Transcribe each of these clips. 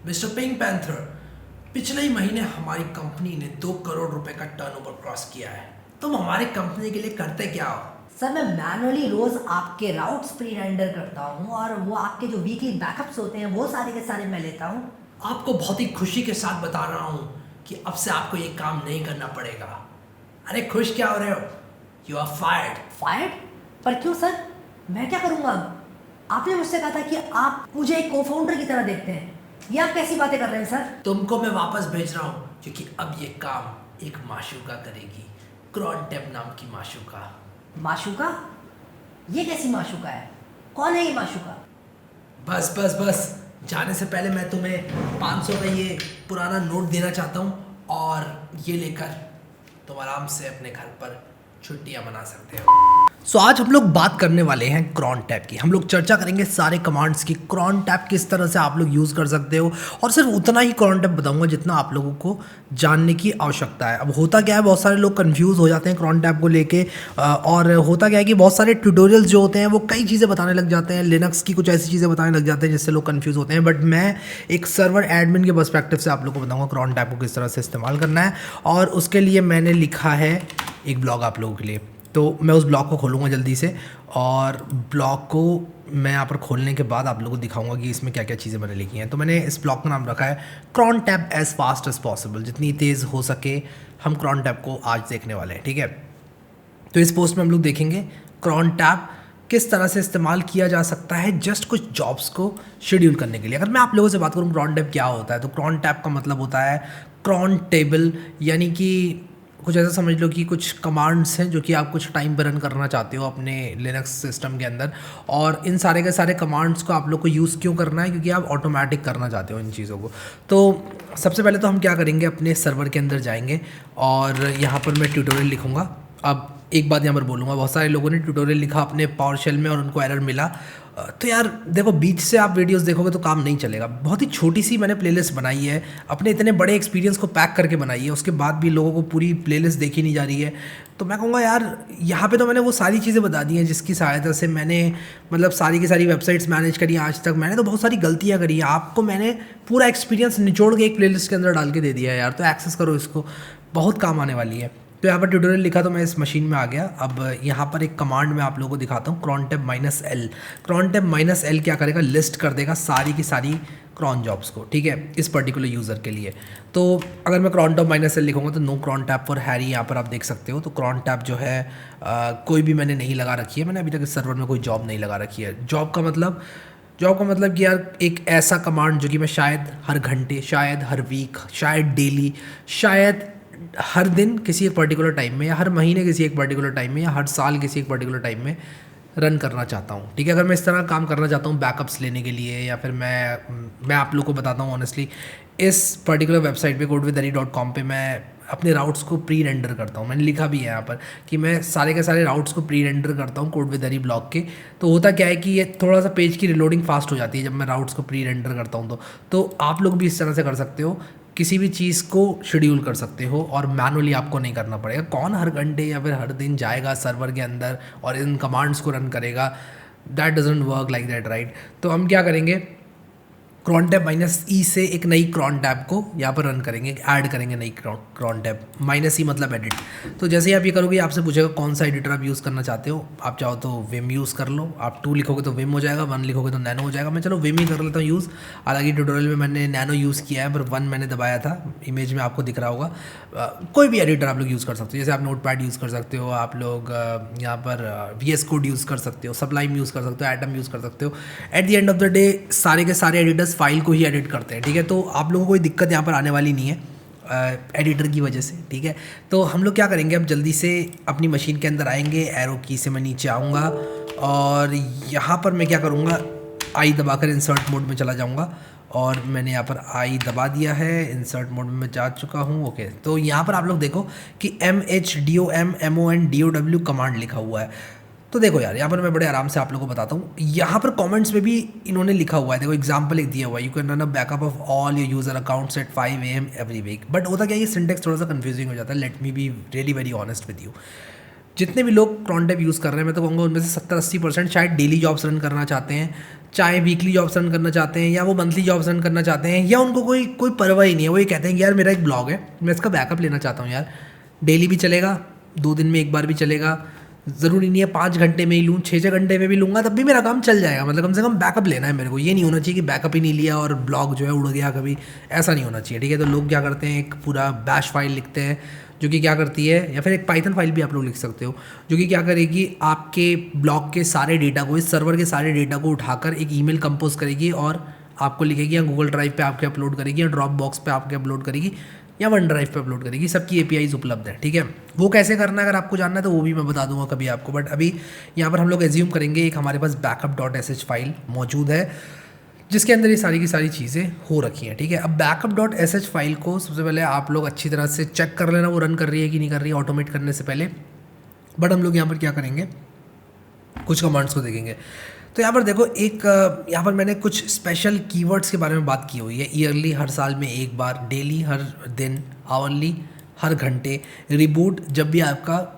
Mister pink panther, पिछले ही महीने हमारी कंपनी ने 2 करोड़ रुपए का टर्नओवर क्रॉस किया है। तुम हमारी कंपनी के लिए करते क्या हो? सर मैं मैनुअली रोज आपके राउट्स प्री रेंडर करता हूँ और वो आपके जो वीकली बैकअप्स होते हैं वो सारे के सारे मैं लेता हूँ। आपको बहुत ही खुशी के साथ बता रहा हूँ कि अब से आपको ये काम नहीं करना पड़ेगा। अरे खुश क्या हो रहे हो? You are fired. फायर्ड? पर क्यों सर, मैं क्या करूँगा अब? आपने मुझसे कहा था कि आप मुझे एक को फाउंडर की तरह देखते हैं। ये आप कैसी बातें कर रहे हैं सर? तुमको मैं वापस भेज रहा हूँ क्योंकि अब ये काम एक माशूका करेगी, क्रॉनटेप नाम की माशूका। माशूका? ये कैसी माशूका है? कौन है ये माशूका? बस बस बस, जाने से पहले मैं तुम्हें 500 का ये पुराना नोट देना चाहता हूँ और ये लेकर तुम आराम से अपने घर पर छुट्टियाँ मना सकते हो। सो आज हम लोग बात करने वाले हैं क्रॉन टैब की। हम लोग चर्चा करेंगे सारे कमांड्स की, क्रॉन टैब किस तरह से आप लोग यूज़ कर सकते हो, और सिर्फ उतना ही क्रॉन टैब बताऊंगा जितना आप लोगों को जानने की आवश्यकता है। अब होता क्या है, बहुत सारे लोग कंफ्यूज हो जाते हैं क्रॉन टैब को लेके, और होता क्या है कि बहुत सारे ट्यूटोरियल्स जो होते हैं वो कई चीज़ें बताने लग जाते हैं, लिनक्स की कुछ ऐसी चीज़ें बताने लग जाते हैं जिससे लोग कन्फ्यूज़ होते हैं। बट मैं एक सर्वर एडमिन के पर्सपेक्टिव से आप लोग को बताऊँगा क्रॉन टैब को किस तरह से इस्तेमाल करना है, और उसके लिए मैंने लिखा है एक ब्लॉग आप लोगों के लिए। तो मैं उस ब्लॉग को खोलूँगा जल्दी से, और ब्लॉग को मैं यहाँ पर खोलने के बाद आप लोगों को दिखाऊंगा कि इसमें क्या क्या चीज़ें मैंने लिखी हैं। तो मैंने इस ब्लॉग का नाम रखा है crontab as fast as possible, जितनी तेज़ हो सके हम क्रॉन टैब को आज देखने वाले हैं, ठीक है। तो इस पोस्ट में हम लोग देखेंगे क्रॉन टैब किस तरह से इस्तेमाल किया जा सकता है जस्ट कुछ जॉब्स को शेड्यूल करने के लिए। अगर मैं आप लोगों से बात करूँ क्रॉन टैब क्या होता है, तो क्रॉन टैब का मतलब होता है क्रॉन टेबल, यानी कि कुछ ऐसा समझ लो कि कुछ कमांड्स हैं जो कि आप कुछ टाइम पर रन करना चाहते हो अपने लिनक्स सिस्टम के अंदर, और इन सारे के सारे कमांड्स को आप लोग को यूज़ क्यों करना है, क्योंकि आप ऑटोमेटिक करना चाहते हो इन चीज़ों को। तो सबसे पहले तो हम क्या करेंगे, अपने सर्वर के अंदर जाएंगे और यहाँ पर मैं ट्यूटोरियल लिखूँगा। अब एक बात यहाँ पर बोलूँगा, बहुत सारे लोगों ने ट्यूटोरियल लिखा अपने पावर शेल में और उनको एरर मिला। तो यार देखो, बीच से आप वीडियोस देखोगे तो काम नहीं चलेगा। बहुत ही छोटी सी मैंने प्लेलिस्ट बनाई है, अपने इतने बड़े एक्सपीरियंस को पैक करके बनाई है, उसके बाद भी लोगों को पूरी प्लेलिस्ट देखी नहीं जा रही है। तो मैं कहूँगा यार, यहाँ पे तो मैंने वो सारी चीज़ें बता दी हैं जिसकी सहायता से मैंने मतलब सारी की सारी वेबसाइट्स मैनेज करी आज तक। मैंने तो बहुत सारी गलतियाँ करी हैं, आपको मैंने पूरा एक्सपीरियंस निचोड़ के एक प्लेलिस्ट के अंदर डाल के दे दिया है यार। तो एक्सेस करो इसको, बहुत काम आने वाली है। तो यहाँ पर ट्यूटोरियल लिखा तो मैं इस मशीन में आ गया। अब यहाँ पर एक कमांड मैं आप लोगों को दिखाता हूँ, क्रॉनटेप -L। क्रॉनटेप -L क्या करेगा, लिस्ट कर देगा सारी की सारी क्रॉन जॉब्स को, ठीक है, इस पर्टिकुलर यूज़र के लिए। तो अगर मैं क्रॉनटेप -L लिखूँगा तो no crontab for Harry यहाँ पर आप देख सकते हो। तो क्रॉन टैप जो है कोई भी मैंने नहीं लगा रखी है, मैंने अभी तक इस सर्वर में कोई जॉब नहीं लगा रखी है। जॉब का मतलब कि यार एक ऐसा कमांड जो कि मैं शायद हर घंटे, शायद हर वीक, शायद डेली, शायद हर दिन किसी एक पर्टिकुलर टाइम में, या हर महीने किसी एक पर्टिकुलर टाइम में, या हर साल किसी एक पर्टिकुलर टाइम में रन करना चाहता हूँ, ठीक है। अगर मैं इस तरह काम करना चाहता हूँ बैकअप्स लेने के लिए, या फिर मैं आप लोग को बताता हूँ ऑनेस्टली, इस पर्टिकुलर वेबसाइट पे codewithhari.com पे मैं अपने राउट्स को प्री रेंडर करता हूँ। मैंने लिखा भी है यहाँ पर कि मैं सारे के सारे राउट्स को प्री रेंडर करता हूँ कोड विद हरी ब्लॉग के। तो होता क्या है कि ये थोड़ा सा पेज की रिलोडिंग फास्ट हो जाती है जब मैं राउट्स को प्री रेंडर करता हूँ। तो आप लोग भी इस तरह से कर सकते हो, किसी भी चीज़ को शेड्यूल कर सकते हो और मैनुअली आपको नहीं करना पड़ेगा। कौन हर घंटे या फिर हर दिन जाएगा सर्वर के अंदर और इन कमांड्स को रन करेगा? That doesn't work like that, right. तो हम क्या करेंगे, क्रॉनटेप -E से एक नई क्रॉन टैब को यहाँ पर रन करेंगे, ऐड करेंगे नई क्रॉन टैब। -E मतलब एडिट। तो जैसे ही आप ये करोगे आपसे पूछेगा कौन सा एडिटर आप यूज़ करना चाहते हो। आप चाहो तो विम यूज़ कर लो, आप 2 लिखोगे तो विम हो जाएगा, 1 लिखोगे तो नैनो हो जाएगा। मैं चलो विम ही कर लेता हूँ यूज़। हालांकि ट्यूटोरियल में मैंने नैनो यूज़ किया है, पर 1 मैंने दबाया था, इमेज में आपको दिख रहा होगा। कोई भी एडिटर आप लोग यूज़ कर सकते हो, जैसे आप नोटपैड यूज़ कर सकते हो, आप लोग यहाँ पर VS कोड यूज़ कर सकते हो, सबलाइम यूज़ कर सकते हो, एटम यूज़ कर सकते हो। At the end of the day सारे के सारे एडिटर्स फाइल को ही एडिट करते हैं, ठीक है। तो आप लोगों को कोई दिक्कत यहाँ पर आने वाली नहीं है एडिटर की वजह से, ठीक है। तो हम लोग क्या करेंगे, अब जल्दी से अपनी मशीन के अंदर आएंगे, एरो की से मैं नीचे आऊँगा और यहाँ पर मैं क्या करूँगा, आई दबाकर इंसर्ट मोड में चला जाऊँगा, और मैंने यहाँ पर आई दबा दिया है, इंसर्ट मोड में मैं जा चुका हूँ। ओके, तो यहाँ पर आप लोग देखो कि MHDOMMONDOW कमांड लिखा हुआ है। तो देखो यार, यहाँ पर मैं बड़े आराम से आप लोगों को बताता हूँ। यहाँ पर कमेंट्स में भी इन्होंने लिखा हुआ है, देखो एग्जांपल लिख दिया हुआ है, you can run a backup of all your user accounts at 5 AM every week. But होता क्या है, ये सिंटेक्स थोड़ा सा कंफ्यूजिंग हो जाता है। Let me be really very honest with you. जितने भी लोग cron टैब यूज़ कर रहे हैं मैं तो कहूँगा उनमें से 70-80% शायद डेली जॉब्स रन करना चाहते हैं, चाहे वीकली जॉब्स रन करना चाहते हैं या वो मंथली जॉब्स रन करना चाहते हैं, या उनको कोई कोई परवाह ही नहीं है। वो ये कहते हैं कि यार मेरा एक ब्लॉग है, मैं इसका बैकअप लेना चाहता हूँ यार, डेली भी चलेगा, 2 दिन में एक बार भी चलेगा, ज़रूरी नहीं है 5 घंटे में ही लूँ, 6 घंटे में भी लूँगा तब भी मेरा काम चल जाएगा। मतलब कम से कम बैकअप लेना है मेरे को। ये नहीं होना चाहिए कि बैकअप ही नहीं लिया और ब्लॉग जो है उड़ गया कभी, ऐसा नहीं होना चाहिए, ठीक है। तो लोग क्या करते हैं, एक पूरा बैश फाइल लिखते हैं जो कि क्या करती है, या फिर एक पाइथन फाइल भी आप लोग लिख सकते हो जो कि क्या करेगी, आपके ब्लॉग के सारे डेटा को, इस सर्वर के सारे डेटा को उठाकर एक ईमेल कंपोज करेगी और आपको लिखेगी, या गूगल ड्राइव पे आपके अपलोड करेगी, या ड्रॉप बॉक्स पे आपके अपलोड करेगी, या वन ड्राइव पे अपलोड करेगी। सबकी एपीआईज उपलब्ध है, ठीक है। वो कैसे करना है अगर आपको जानना है तो वो भी मैं बता दूंगा कभी आपको। बट अभी यहाँ पर हम लोग एज्यूम करेंगे एक हमारे पास backup.sh फाइल मौजूद है जिसके अंदर ये सारी की सारी चीज़ें हो रखी हैं, ठीक है। अब backup.sh फाइल को सबसे पहले आप लोग अच्छी तरह से चेक कर लेना वो रन कर रही है कि नहीं कर रही है ऑटोमेट करने से पहले। बट हम लोग यहाँ पर क्या करेंगे, कुछ कमांड्स को देखेंगे। तो यहाँ पर देखो, एक यहाँ पर मैंने कुछ स्पेशल कीवर्ड्स के बारे में बात की हुई है। ईयरली, हर साल में एक बार, डेली हर दिन, आवरली हर घंटे, रिबूट जब भी आपका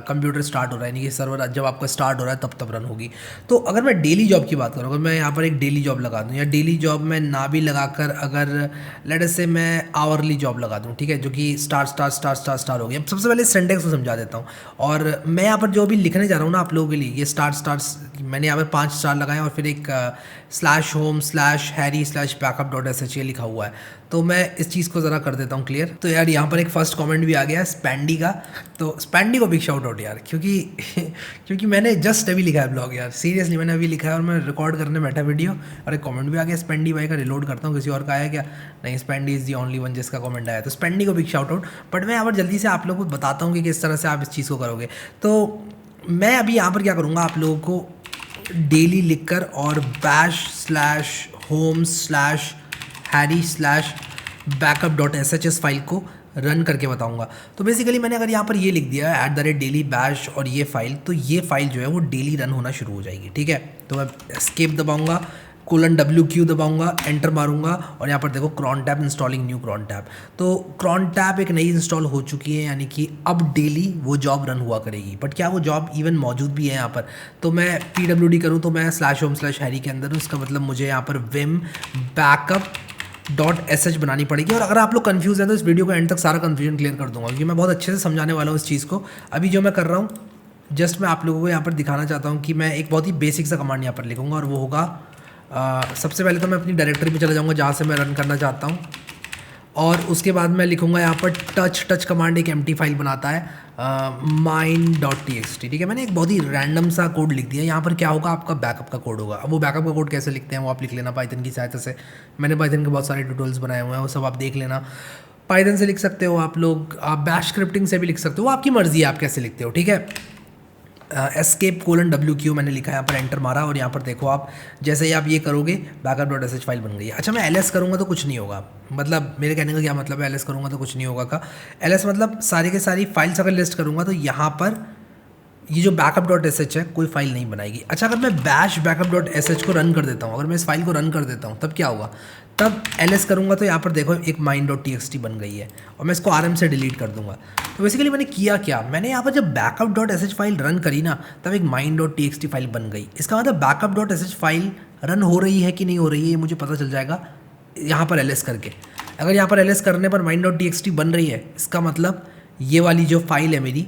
कंप्यूटर स्टार्ट हो रहा है, यानी कि सर्वर जब आपका स्टार्ट हो रहा है तब रन होगी। तो अगर मैं डेली जॉब की बात करूँ, अगर मैं यहाँ पर एक डेली जॉब लगा दूँ, या डेली जॉब में ना भी लगाकर अगर लेट से मैं आवरली जॉब लगा दूँ, ठीक है, जो कि स्टार हो गया। अब सबसे पहले सिंटेक्स को समझा देता हूँ, और मैं यहाँ पर जो भी लिखने जा रहा हूँ ना आप लोगों के लिए, ये स्टार्स मैंने यहाँ पर 5 स्टार लगाए और फिर एक /home/harry/backup.sh लिखा हुआ है। तो मैं इस चीज़ को ज़रा कर देता हूँ क्लियर। तो यार यहाँ पर एक फर्स्ट कमेंट भी आ गया स्पैंडी का, तो स्पैंडी को बिग शाउट आउट यार, क्योंकि मैंने जस्ट अभी लिखा है ब्लॉग यार, सीरियसली मैंने अभी लिखा है और मैं रिकॉर्ड करने बैठा वीडियो और एक कमेंट भी आ गया स्पैंडी भाई का। रिलोड करता हूँ, किसी और का आया क्या? नहीं, स्पैंडी इज़ दी ओनली वन जिसका कमेंट आया, तो स्पैंडी को बिग शाउट आउट। बट मैं यहाँ पर जल्दी से आप लोगों को बताता हूँ कि किस तरह से आप इस चीज़ को करोगे। तो मैं अभी यहाँ पर क्या करूँगा, आप लोगों को डेली लिखकर और bash/home/harry/backup.sh फाइल को रन करके बताऊंगा। तो बेसिकली मैंने अगर यहाँ पर ये लिख दिया है @daily bash और ये फाइल, तो ये फाइल जो है वो डेली रन होना शुरू हो जाएगी, ठीक है। तो मैं एस्केप दबाऊंगा, :WQ दबाऊंगा, एंटर मारूंगा और यहाँ पर देखो cron tab installing new cron tab. तो cron टैब एक नई इंस्टॉल हो चुकी है, यानी कि अब डेली वो जॉब रन हुआ करेगी। बट क्या वो जॉब इवन मौजूद भी है यहाँ पर? तो मैं PWD करूँ तो मैं /home/harry के अंदर हूँ, इसका मतलब मुझे यहाँ पर vim backup.sh बनानी पड़ेगी। और अगर आप लोग कंफ्यूज हैं तो इस वीडियो को एंड तक सारा कंफ्यूजन क्लियर कर दूंगा, क्योंकि मैं बहुत अच्छे से समझाने वाला हूँ इस चीज़ को। अभी जो मैं कर रहा हूँ जस्ट मैं आप लोगों को यहाँ पर दिखाना चाहता हूँ कि मैं एक बहुत ही बेसिक सा कमांड यहाँ पर लिखूँगा, और वो होगा सबसे पहले तो मैं अपनी डायरेक्टरी पे चला जाऊँगा जहाँ से मैं रन करना चाहता हूँ, और उसके बाद मैं लिखूँगा यहाँ पर टच कमांड एक एम्प्टी फाइल बनाता है mine.txt, ठीक है। मैंने एक बहुत ही रैंडम सा कोड लिख दिया। यहाँ पर क्या होगा, आपका बैकअप का कोड होगा। अब वो बैकअप का कोड कैसे लिखते हैं वो आप लिख लेना पाइथन की सहायता से। मैंने पाइथन के बहुत सारे ट्यूटोरियल्स बनाए हुए हैं, वो सब आप देख लेना। पाइथन से लिख सकते हो आप लोग, आप बैश स्क्रिप्टिंग से भी लिख सकते हो, वो आपकी मर्जी है आप कैसे लिखते हो, ठीक है। escape :WQ मैंने लिखा है, यहाँ पर एंटर मारा, और यहाँ पर देखो आप जैसे ही आप ये करोगे backup.sh फाइल बन गई है। अच्छा, मैं ls करूँगा तो कुछ नहीं होगा, मतलब मेरे कहने का क्या मतलब है, ls करूँगा तो कुछ नहीं होगा का? ls मतलब सारी के सारी फाइल्स अगर लिस्ट करूँगा तो यहाँ पर ये जो backup.sh है कोई फाइल नहीं बनाएगी। अच्छा, अगर मैं bash backup.sh को रन कर देता हूँ, अगर मैं इस फाइल को रन कर देता हूँ तब क्या होगा? तब ls करूँगा तो यहाँ पर देखो एक mine.txt बन गई है, और मैं इसको rm से डिलीट कर दूंगा। तो बेसिकली मैंने किया क्या, मैंने यहाँ पर जब backup.sh फाइल रन करी ना तब एक mine.txt फाइल बन गई। इसका मतलब backup.sh फाइल रन हो रही है कि नहीं हो रही है ये मुझे पता चल जाएगा यहाँ पर ls करके। अगर यहाँ पर ls करने पर mine.txt बन रही है, इसका मतलब ये वाली जो फाइल है मेरी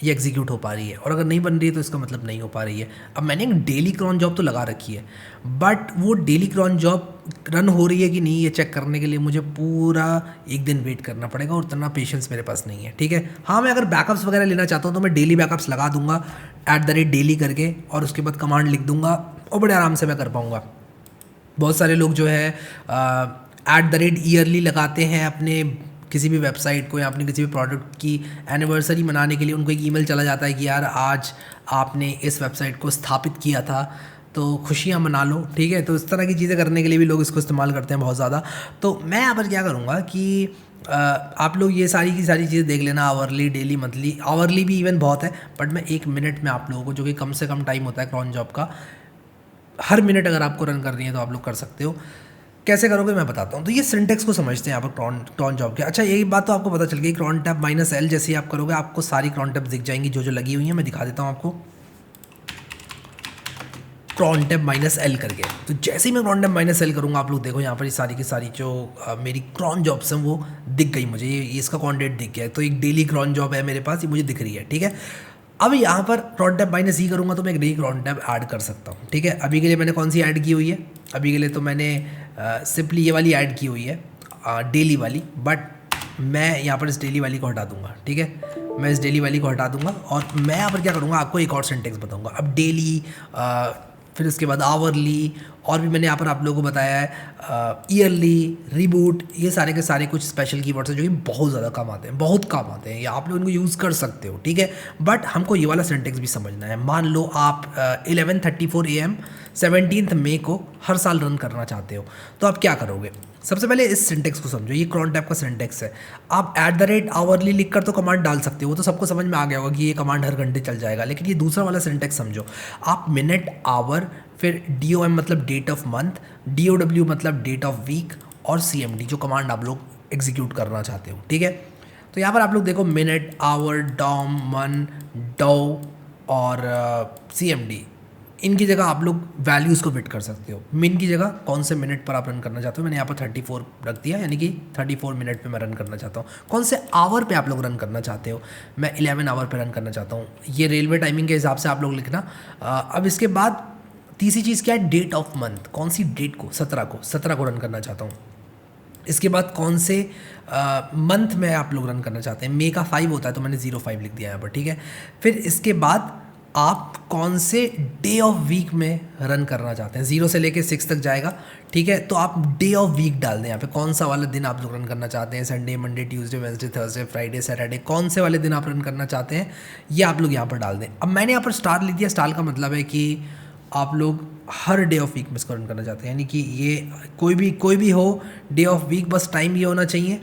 ये एग्जीक्यूट हो पा रही है, और अगर नहीं बन रही है तो इसका मतलब नहीं हो पा रही है। अब मैंने एक डेली क्रॉन जॉब तो लगा रखी है, बट वो डेली क्रॉन जॉब रन हो रही है कि नहीं ये चेक करने के लिए मुझे पूरा एक दिन वेट करना पड़ेगा, और उतना पेशेंस मेरे पास नहीं है, ठीक है। हाँ, मैं अगर बैकअप्स वगैरह लेना चाहता हूँ तो मैं डेली बैकअप्स लगा दूंगा @daily करके, और उसके बाद कमांड लिख दूंगा और बड़े आराम से मैं कर पाऊँगा। बहुत सारे लोग जो है @yearly लगाते हैं अपने किसी भी वेबसाइट को या अपने किसी भी प्रोडक्ट की एनिवर्सरी मनाने के लिए। उनको एक ईमेल चला जाता है कि यार आज आपने इस वेबसाइट को स्थापित किया था तो खुशियाँ मना लो, ठीक है। तो इस तरह की चीज़ें करने के लिए भी लोग इसको इस्तेमाल करते हैं बहुत ज़्यादा। तो मैं यहाँ पर क्या करूँगा कि आप लोग ये सारी की सारी चीज़ें देख लेना, आवरली, डेली, मंथली। आवरली भी इवन बहुत है, बट मैं 1 मिनट में आप लोगों को, जो कि कम से कम टाइम होता है क्रॉन जॉब का, हर मिनट अगर आपको रन करनी है तो आप लोग कर सकते हो। कैसे करोगे मैं बताता हूँ। तो ये सिंटेक्स को समझते हैं यहाँ पर क्रॉन जॉब के। अच्छा यही बात तो आपको पता चल गई, क्रॉन टैब माइनस एल जैसे ही आप करोगे आपको सारी क्रॉन टैब्स दिख जाएंगी जो जो लगी हुई हैं। मैं दिखा देता हूँ आपको क्रॉन टैब माइनस एल करके। तो जैसे ही मैं क्रॉन टैब माइनस एल करूँगा आप लोग देखो यहाँ पर ये सारी की सारी जो मेरी क्रॉन जॉब्स हैं वो दिख गई मुझे। ये इसका कॉन्टेंट दिख गया है। तो एक डेली क्रॉन जॉब है मेरे पास, ये मुझे दिख रही है, ठीक है। अब यहाँ पर क्रॉन टैब माइनस ई करूँगा तो मैं एक नई क्रॉन टैब ऐड कर सकता हूँ, ठीक है। अभी के लिए मैंने कौन सी ऐड की हुई है, अभी के लिए तो मैंने सिंपली ये वाली ऐड की हुई है, डेली वाली। बट मैं यहाँ पर इस डेली वाली को हटा दूंगा, ठीक है। मैं इस डेली वाली को हटा दूंगा और मैं यहाँ पर क्या करूँगा आपको एक और सिंटेक्स बताऊँगा। अब डेली, फिर उसके बाद आवरली, और भी मैंने यहाँ पर आप लोगों को बताया है ईयरली, रिबूट, ये सारे के सारे कुछ स्पेशल कीवर्ड्स हैं जो कि बहुत ज़्यादा काम आते हैं, बहुत काम आते हैं, या आप लोग इनको यूज़ कर सकते हो, ठीक है। बट हमको ये वाला सिंटेक्स भी समझना है। मान लो आप 11:34 AM 17 मई को हर साल रन करना चाहते हो, तो आप क्या करोगे। सबसे पहले इस सिंटेक्स को समझो, ये क्रॉन टैब का सिंटेक्स है। आप @आवरली लिख कर तो कमांड डाल सकते हो, वो तो सबको समझ में आ गया होगा कि ये कमांड हर घंटे चल जाएगा। लेकिन ये दूसरा वाला सिंटेक्स समझो, आप मिनट, आवर, फिर DOM मतलब डेट ऑफ मंथ, DOW मतलब डेट ऑफ वीक, और CMD जो कमांड आप लोग एग्जीक्यूट करना चाहते हो, ठीक है। तो यहाँ पर आप लोग देखो मिनट, आवर, डॉम, मन, डो और CMD, इनकी जगह आप लोग वैल्यूज़ को फिट कर सकते हो। मिन की जगह कौन से मिनट पर आप रन करना चाहते हो, मैंने यहाँ पर 34 रख दिया, यानी कि 34 मिनट पे मैं रन करना चाहता हूँ। कौन से आवर पे आप लोग रन करना चाहते हो, मैं 11 आवर पे रन करना चाहता हूँ। ये रेलवे टाइमिंग के हिसाब से आप लोग लिखना। अब इसके बाद तीसरी चीज़ क्या है, डेट ऑफ मंथ, कौन सी डेट को, 17 को रन करना चाहता हूँ। इसके बाद कौन से मंथ में आप लोग रन करना चाहते हैं, मई का 5 होता है तो मैंने 05 लिख दिया यहाँ पर, ठीक है। फिर इसके बाद आप कौन से डे ऑफ वीक में रन करना चाहते हैं, 0 से लेके 6 तक जाएगा, ठीक है। तो आप डे ऑफ वीक डाल दें यहाँ पे, कौन सा वाला दिन आप लोग रन करना चाहते हैं, Sunday, Monday, Tuesday, Wednesday, Thursday, Friday, Saturday, कौन से वाले दिन आप रन करना चाहते हैं ये आप लोग यहाँ पर डाल दें। अब मैंने यहाँ पर स्टार लिख दिया, स्टार का मतलब है कि आप लोग हर डे ऑफ वीक में इसको रन करना चाहते हैं, यानी कि ये कोई भी हो डे ऑफ वीक, बस टाइम ये होना चाहिए,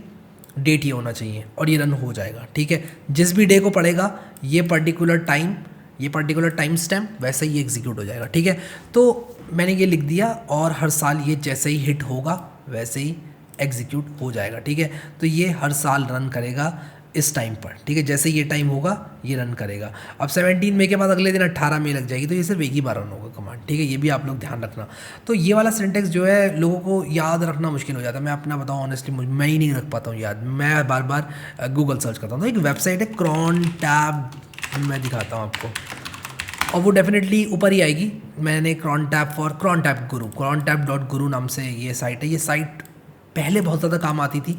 डेट ये होना चाहिए, और ये रन हो जाएगा, ठीक है। जिस भी डे को पड़ेगा ये पर्टिकुलर टाइम स्टैम्प वैसे ही एग्जीक्यूट हो जाएगा, ठीक है। तो मैंने ये लिख दिया और हर साल ये जैसे ही हिट होगा वैसे ही एग्जीक्यूट हो जाएगा, ठीक है। तो ये हर साल रन करेगा इस टाइम पर, ठीक है। जैसे ये टाइम होगा ये रन करेगा। अब 17 मई के बाद अगले दिन 18 मई लग जाएगी, तो ये सिर्फ एक ही बार रन होगा कमांड, ठीक है। ये भी आप लोग ध्यान रखना। तो ये वाला सिंटेक्स जो है लोगों को याद रखना मुश्किल हो जाता है। मैं अपना बताऊँ ऑनेस्टली, मैं ही नहीं रख पाता हूँ याद, मैं बार बार गूगल सर्च करता हूँ। तो एक वेबसाइट है क्रॉन टैब, मैं दिखाता हूँ आपको, और वो डेफिनेटली ऊपर ही आएगी। मैंने क्रॉन टैब गुरु, crontab.guru नाम से ये साइट है। ये साइट पहले बहुत ज़्यादा काम आती थी।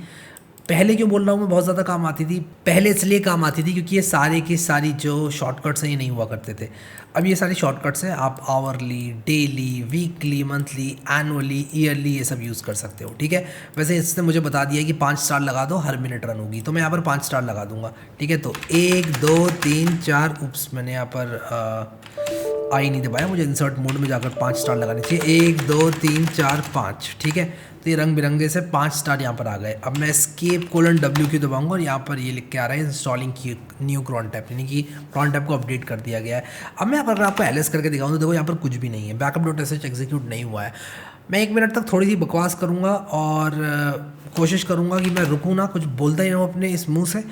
पहले क्यों बोल रहा हूँ मैं बहुत ज़्यादा काम आती थी, पहले इसलिए काम आती थी क्योंकि ये सारे की सारी जो शॉर्टकट्स हैं ये नहीं हुआ करते थे। अब ये सारी शॉर्टकट्स हैं, आप hourly, daily, weekly, monthly, annually, yearly ये सब यूज़ कर सकते हो, ठीक है। वैसे इसने मुझे बता दिया कि 5 स्टार लगा दो हर मिनट रन होगी, तो मैं यहाँ पर 5 स्टार लगा दूंगा, ठीक है। तो 1 2 3 4, उप्स मैंने यहाँ पर आई नहीं दबाया, मुझे इंसर्ट मोड में जाकर 5 स्टार लगाने चाहिए। 1 2 3 4 5, ठीक है। तो ये रंग बिरंगे से 5 स्टार यहाँ पर आ गए। अब मैं escape:W दबाऊंगा और यहाँ पर ये लिख के आ रहा है इंस्टॉलिंग न्यू क्रॉन टैब, यानी कि क्रॉन टैब को अपडेट कर दिया गया है। अब मैं अगर आपको LS करके दिखाऊँ तो देखो यहाँ पर कुछ भी नहीं है, बैकअप.sh एग्जीक्यूट नहीं हुआ है। मैं 1 मिनट तक थोड़ी सी बकवास करूँगा और कोशिश करूँगा कि मैं रुकूँ ना, कुछ बोलता ही रहूँ अपने इस मुँह से,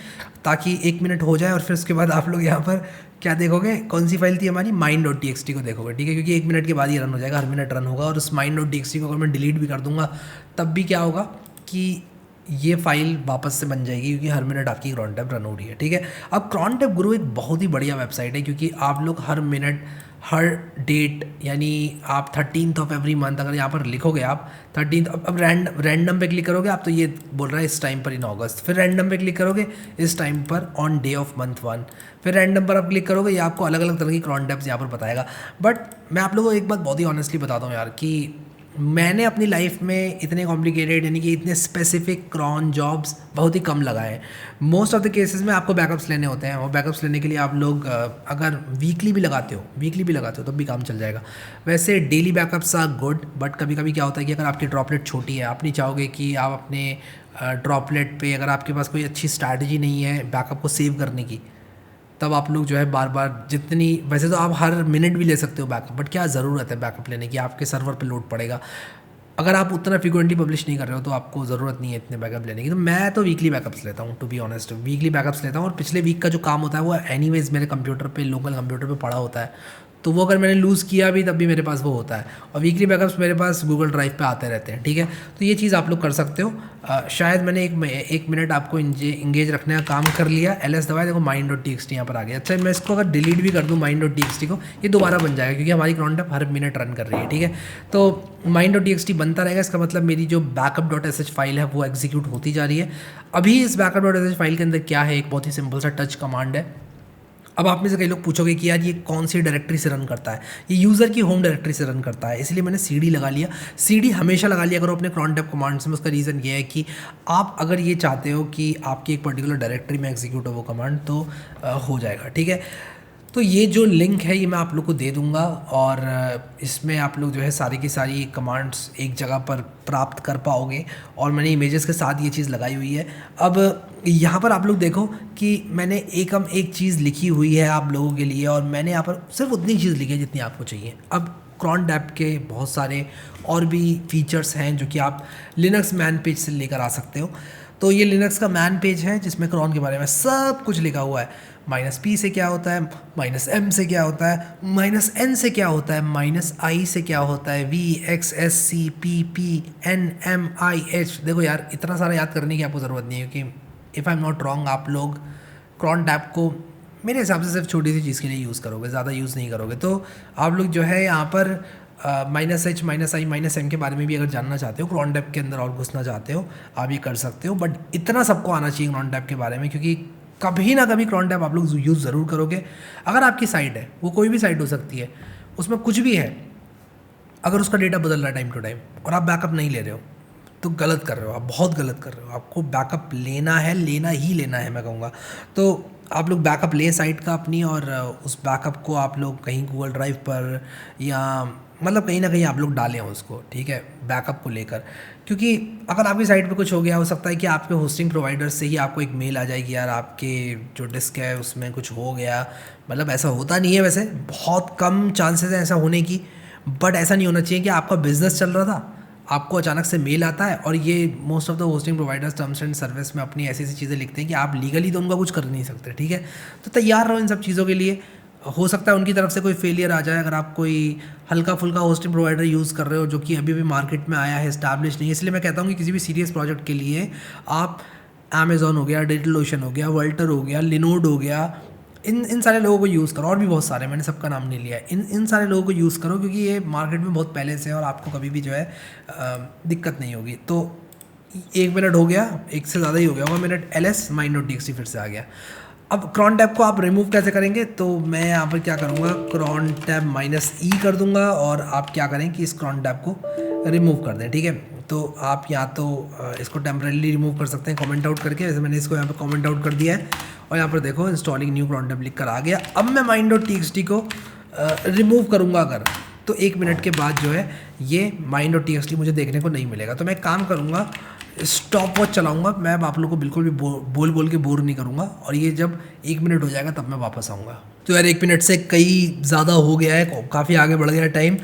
ताकि 1 मिनट हो जाए और फिर उसके बाद आप लोग यहाँ पर क्या देखोगे, कौन सी फाइल थी हमारी, mind.txt को देखोगे, ठीक है। क्योंकि 1 मिनट के बाद ही रन हो जाएगा, हर मिनट रन होगा। और उस mind.txt को अगर मैं डिलीट भी कर दूंगा तब भी क्या होगा कि ये फाइल वापस से बन जाएगी, क्योंकि हर मिनट आपकी क्रॉन टैब रन हो रही है, ठीक है। अब क्रॉन टैब गुरु एक बहुत ही बढ़िया वेबसाइट है, क्योंकि आप लोग हर मिनट, हर डेट, यानी आप 13th ऑफ एवरी मंथ अगर यहाँ पर लिखोगे आप 13th, अब रैंडम पे क्लिक करोगे आप, तो ये बोल रहा है इस टाइम पर इन अगस्त, फिर रैंडम पे क्लिक करोगे इस टाइम पर ऑन डे ऑफ मंथ 1, फिर रैंडम पर आप क्लिक करोगे, ये आपको अलग अलग तरह की क्रॉन टैब्स यहाँ पर बताएगा। बट मैं आप लोगों को एक बात बहुत ही ऑनेस्टली बताता हूँ यार, कि मैंने अपनी लाइफ में इतने कॉम्प्लिकेटेड, यानी कि इतने स्पेसिफिक क्रॉन जॉब्स बहुत ही कम लगाए हैं। मोस्ट ऑफ द केसेस में आपको बैकअप्स लेने होते हैं, और बैकअप्स लेने के लिए आप लोग अगर वीकली भी लगाते हो तब भी काम चल जाएगा। वैसे daily backups are good, but कभी कभी क्या होता है कि अगर आपकी ड्रॉपलेट छोटी है, आप नहीं चाहोगे कि आप अपने ड्रॉपलेट पे, अगर आपके पास कोई अच्छी स्ट्रैटेजी नहीं है बैकअप को सेव करने की, तब आप लोग जो है बार बार जितनी, वैसे तो आप हर मिनट भी ले सकते हो बैकअप, बट क्या ज़रूरत है बैकअप लेने की, आपके सर्वर पे लोड पड़ेगा। अगर आप उतना फ्रीक्वेंटली पब्लिश नहीं कर रहे हो तो आपको ज़रूरत नहीं है इतने बैकअप लेने की। तो मैं तो वीकली बैकअप्स लेता हूँ, to be honest weekly backups लेता हूँ। और पिछले वीक का जो काम होता है वो एनीवेज मेरे कंप्यूटर पे, लोकल कंप्यूटर पे पड़ा होता है, तो वो अगर मैंने लूज़ किया भी तब भी मेरे पास वो होता है। और वीकली बैकअप्स मेरे पास गूगल ड्राइव पे आते रहते हैं, ठीक है। तो ये चीज़ आप लोग कर सकते हो। शायद मैंने एक मिनट आपको इंगेज रखने का काम कर लिया, ls दबाए, देखो mind.txt यहाँ पर आ गया। अच्छा, मैं इसको अगर डिलीट भी कर दूँ mind.txt को, ये दोबारा बन जाएगा क्योंकि हमारी cron हर मिनट रन कर रही है, ठीक है। तो mind.txt बनता रहेगा, इसका मतलब मेरी जो backup.sh फाइल है वो एग्जीक्यूट होती जा रही है। अभी इस backup.sh फाइल के अंदर क्या है, एक बहुत ही सिंपल सा टच कमांड है। अब आप में से कई लोग पूछोगे कि यार ये कौन सी डायरेक्टरी से रन करता है, ये यूज़र की होम डायरेक्टरी से रन करता है, इसलिए मैंने cd लगा लिया। cd हमेशा लगा लिया करो अपने cron tab कमांड्स में। उसका रीज़न ये है कि आप अगर ये चाहते हो कि आपकी एक पर्टिकुलर डायरेक्टरी में एग्जीक्यूट हो वो कमांड, तो हो जाएगा, ठीक है। तो ये जो लिंक है ये मैं आप लोग को दे दूंगा, और इसमें आप लोग जो है सारी की सारी कमांड्स एक जगह पर प्राप्त कर पाओगे। और मैंने इमेजेस के साथ ये चीज़ लगाई हुई है। अब यहाँ पर आप लोग देखो कि मैंने एक चीज़ लिखी हुई है आप लोगों के लिए, और मैंने यहाँ पर सिर्फ उतनी चीज़ लिखी है जितनी आपको चाहिए। अब cron tab के बहुत सारे और भी फीचर्स हैं जो कि आप लिनक्स मैन पेज से लेकर आ सकते हो। तो ये लिनक्स का मैन पेज है जिसमें cron के बारे में सब कुछ लिखा हुआ है। -p से क्या होता है, -m से क्या होता है, -n से क्या होता है, -i से क्या होता है, v x s c p p n m i h। देखो यार, इतना सारा याद करने की आपको ज़रूरत नहीं है, क्योंकि if I am not wrong आप लोग cron tab को मेरे हिसाब से सिर्फ छोटी सी चीज़ के लिए यूज़ करोगे, ज़्यादा यूज़ नहीं करोगे। तो आप लोग जो है यहाँ पर -h -i -m के बारे में भी अगर जानना चाहते हो, cron tab के अंदर और घुसना चाहते हो, आप ये कर सकते हो। बट इतना सबको आना चाहिए cron tab के बारे में, क्योंकि कभी ना कभी cron tab आप लोग यूज़ ज़रूर करोगे। अगर आपकी साइट है, वो कोई भी साइट हो सकती है, उसमें कुछ भी है, अगर उसका डेटा बदल रहा है टाइम टू टाइम और आप बैकअप नहीं ले रहे हो, तो गलत कर रहे हो, आप बहुत गलत कर रहे हो। आपको बैकअप लेना है, लेना ही लेना है, मैं कहूँगा। तो आप लोग बैकअप लें साइट का अपनी, और उस बैकअप को आप लोग कहीं गूगल ड्राइव पर या मतलब कहीं ना कहीं आप लोग डालें उसको, ठीक है, बैकअप को लेकर। क्योंकि अगर आपकी साइट पे कुछ हो गया, हो सकता है कि आपके होस्टिंग प्रोवाइडर से ही आपको एक मेल आ जाए कि यार आपके जो डिस्क है उसमें कुछ हो गया। मतलब ऐसा होता नहीं है, वैसे बहुत कम चांसेस हैं ऐसा होने की, बट ऐसा नहीं होना चाहिए कि आपका बिजनेस चल रहा था, आपको अचानक से मेल आता है। और ये most of the hosting providers terms and service में अपनी ऐसी ऐसी चीज़ें लिखते हैं कि आप लीगली तो उनका कुछ कर नहीं सकते, ठीक है। तो तैयार रहो इन सब चीज़ों के लिए। हो सकता है उनकी तरफ से कोई फेलियर आ जाए। अगर आप कोई हल्का फुल्का होस्टिंग प्रोवाइडर यूज़ कर रहे हो जो कि अभी भी मार्केट में आया है, इस्टेब्लिश नहीं है, इसलिए मैं कहता हूँ कि किसी भी सीरियस प्रोजेक्ट के लिए आप अमेज़ॉन हो गया, डिजिटलओशन हो गया, वर्ल्टर हो गया, लिनोड हो गया, इन सारे लोगों को यूज़ करो। और भी बहुत सारे, मैंने सबका नाम नहीं लिया, इन सारे लोगों को यूज़ करो, क्योंकि ये मार्केट में बहुत पहले से है और आपको कभी भी जो है दिक्कत नहीं होगी। तो 1 मिनट हो गया, एक से ज़्यादा ही हो गया होगा मिनट। ls mind.txt फिर से आ गया। अब cron tab को आप रिमूव कैसे करेंगे, तो मैं यहाँ पर क्या करूँगा, cron tab -e कर दूँगा, और आप क्या करें कि इस cron tab को रिमूव कर दें, ठीक है। तो आप या तो इसको टेम्परेली रिमूव कर सकते हैं कमेंट आउट करके, जैसे मैंने इसको यहाँ पे कमेंट आउट कर दिया है, और यहाँ पर देखो इंस्टॉलिंग न्यू cron tab लिख कर आ गया। अब मैं mind.txt को रिमूव करूँगा अगर, तो 1 मिनट के बाद जो है ये mind.txt मुझे देखने को नहीं मिलेगा। तो मैं काम करूँगा, स्टॉप वॉच चलाऊँगा, मैं अब आप लोग को बिल्कुल भी बोल के बोर नहीं करूँगा, और ये जब 1 मिनट हो जाएगा तब मैं वापस आऊँगा। तो यार 1 मिनट से कई ज़्यादा हो गया है, काफ़ी आगे बढ़ गया है टाइम।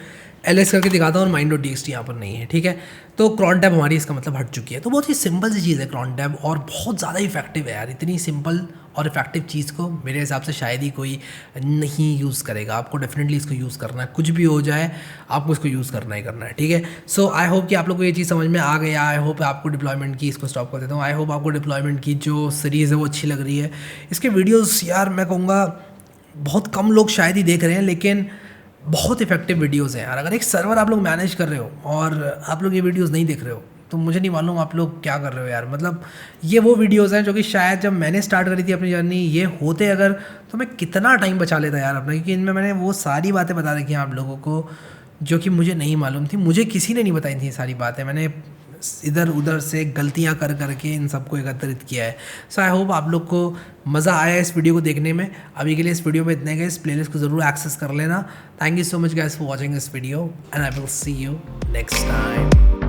ls करके दिखाता हूँ और mind.txt यहाँ पर नहीं है, ठीक है। तो cron tab हमारी इसका मतलब हट चुकी है। तो बहुत ही सिंपल सी चीज़ है cron tab, और बहुत ज़्यादा इफेक्टिव है यार। इतनी सिंपल और इफेक्टिव चीज़ को मेरे हिसाब से शायद ही कोई नहीं यूज़ करेगा। आपको डेफिनेटली इसको यूज़ करना है, कुछ भी हो जाए आपको इसको यूज़ करना ही करना है, ठीक है। सो आई होप कि आप लोग को ये चीज़ समझ में आ गया। आई होप आपको डिप्लॉयमेंट की, इसको स्टॉप कर देता हूँ, आई होप आपको डिप्लॉयमेंट की जो सीरीज़ है वो अच्छी लग रही है। इसके वीडियोज़ यार मैं कहूँगा बहुत कम लोग शायद ही देख रहे हैं, लेकिन बहुत इफेक्टिव वीडियोज़ हैं यार। अगर एक सर्वर आप लोग मैनेज कर रहे हो और आप लोग ये वीडियोज़ नहीं देख रहे हो, तो मुझे नहीं मालूम आप लोग क्या कर रहे हो यार। मतलब ये वो वीडियोज़ हैं जो कि शायद जब मैंने स्टार्ट करी थी अपनी जर्नी, ये होते अगर, तो मैं कितना टाइम बचा लेता यार अपना, क्योंकि इनमें मैंने वो सारी बातें बता रखी हैं आप लोगों को जो कि मुझे नहीं मालूम थी, मुझे किसी ने नहीं बताई थी ये सारी बातें। मैंने इधर उधर से गलतियां कर करके इन सबको एकत्रित किया है। सो आई होप आप लोग को मज़ा आया इस वीडियो को देखने में। अभी के लिए इस वीडियो में इतने गए, इस प्लेलिस्ट को ज़रूर एक्सेस कर लेना। Thank you so much guys for watching this video, and I will see you next time.